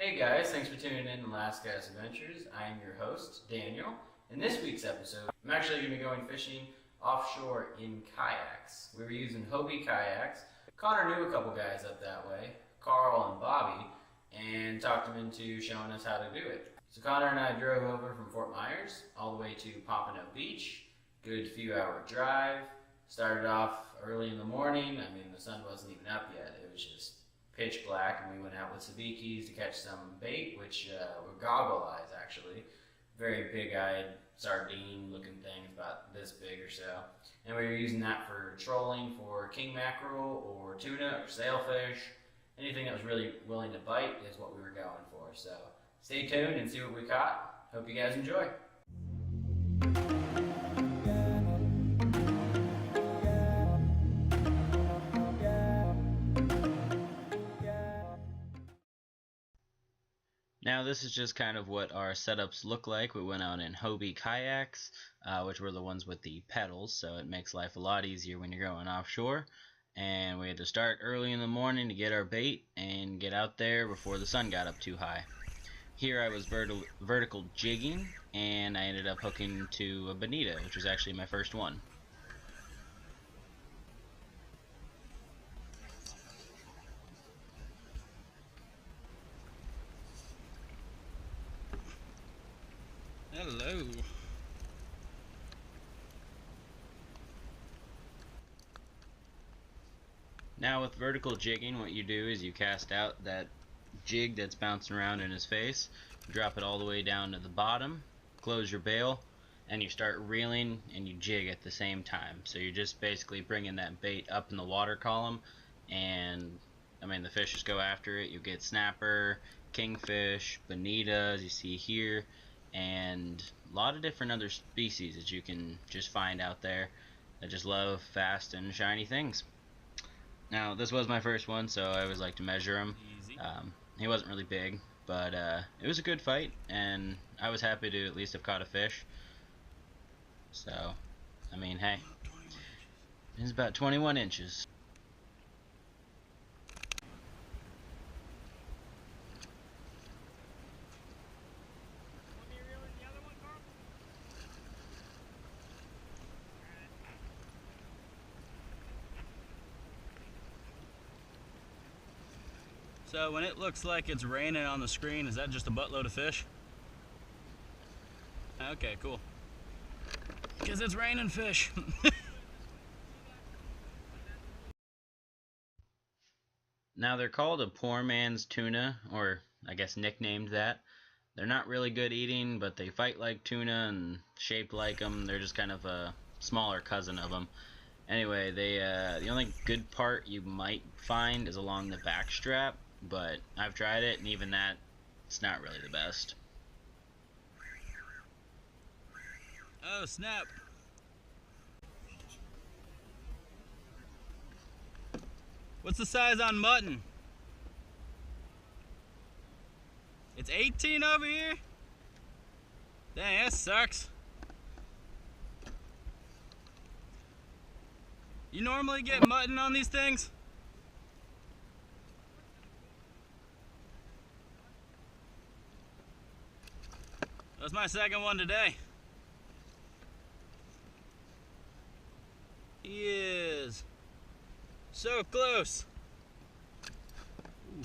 Hey guys, thanks for tuning in to Last Cast Adventures. I am your host, Daniel. In this week's episode, I'm actually going to be going fishing offshore in kayaks. We were using Hobie kayaks. Connor knew a couple guys up that way, Carl and Bobby, and talked them into showing us how to do it. So Connor and I drove over from Fort Myers all the way to Pompano Beach. Good few hour drive. Started off early in the morning. I mean, the sun wasn't even up yet. It was just pitch black, and we went out with sabikis to catch some bait, which were goggle eyes actually. Very big-eyed sardine looking things, about this big or so. And we were using that for trolling for king mackerel or tuna or sailfish. Anything that was really willing to bite is what we were going for. So stay tuned and see what we caught. Hope you guys enjoy. Now this is just kind of what our setups look like. We went out in Hobie kayaks, which were the ones with the pedals, so it makes life a lot easier when you're going offshore. And we had to start early in the morning to get our bait and get out there before the sun got up too high. Here I was vertical jigging, and I ended up hooking to a bonita, which was actually my first one. Hello. Now with vertical jigging, what you do is you cast out that jig that's bouncing around in his face, drop it all the way down to the bottom, close your bail, and you start reeling and you jig at the same time. So you're just basically bringing that bait up in the water column, and I mean the fish just go after it. You get snapper, kingfish, bonita as you see here, and a lot of different other species that you can just find out there that just love fast and shiny things. Now this was my first one, so I always like to measure him. He wasn't really big, but it was a good fight, and I was happy to at least have caught a fish. So, I mean, hey, it's about 21 inches. So when it looks like it's raining on the screen, is that just a buttload of fish? Okay, cool. Because it's raining fish. Now they're called a poor man's tuna, or I guess nicknamed that. They're not really good eating, but they fight like tuna and shaped like them. They're just kind of a smaller cousin of them. Anyway, the only good part you might find is along the back strap, but I've tried it, and even that, it's not really the best. Oh, snap. What's the size on mutton? It's 18 over here? Dang, that sucks. You normally get mutton on these things? That's my second one today. He is so close. Ooh.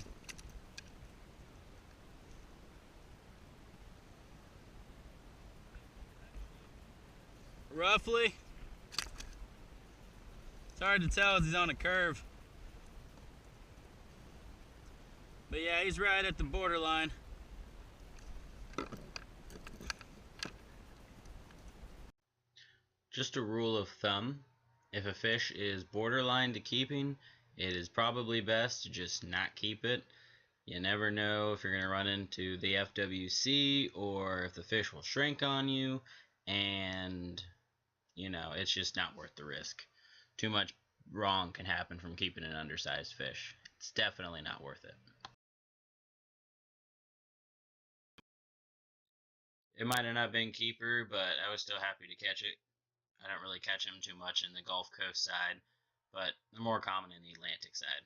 Roughly. It's hard to tell as he's on a curve. But yeah, he's right at the borderline. Just a rule of thumb, if a fish is borderline to keeping, it is probably best to just not keep it. You never know if you're going to run into the FWC or if the fish will shrink on you, and you know, it's just not worth the risk. Too much wrong can happen from keeping an undersized fish. It's definitely not worth it. It might have not been keeper, but I was still happy to catch it. I don't really catch them too much in the Gulf Coast side, but they're more common in the Atlantic side.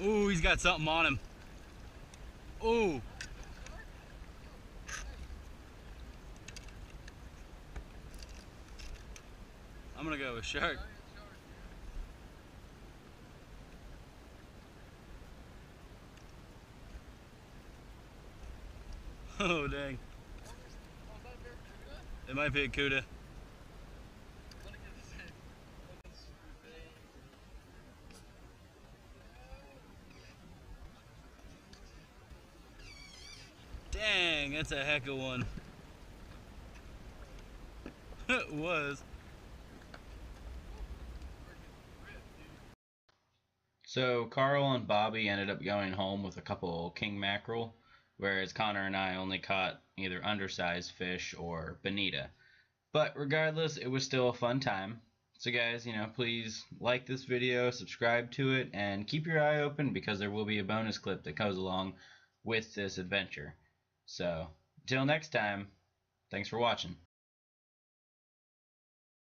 Ooh, he's got something on him. Ooh. I'm gonna go with shark. Oh, dang. It might be a cuda. Dang, that's a heck of one. It was. So Carl and Bobby ended up going home with a couple king mackerel, whereas Connor and I only caught either undersized fish or bonita. But regardless, it was still a fun time. So guys, please like this video, subscribe to it, and keep your eye open because there will be a bonus clip that goes along with this adventure. So, until next time, thanks for watching.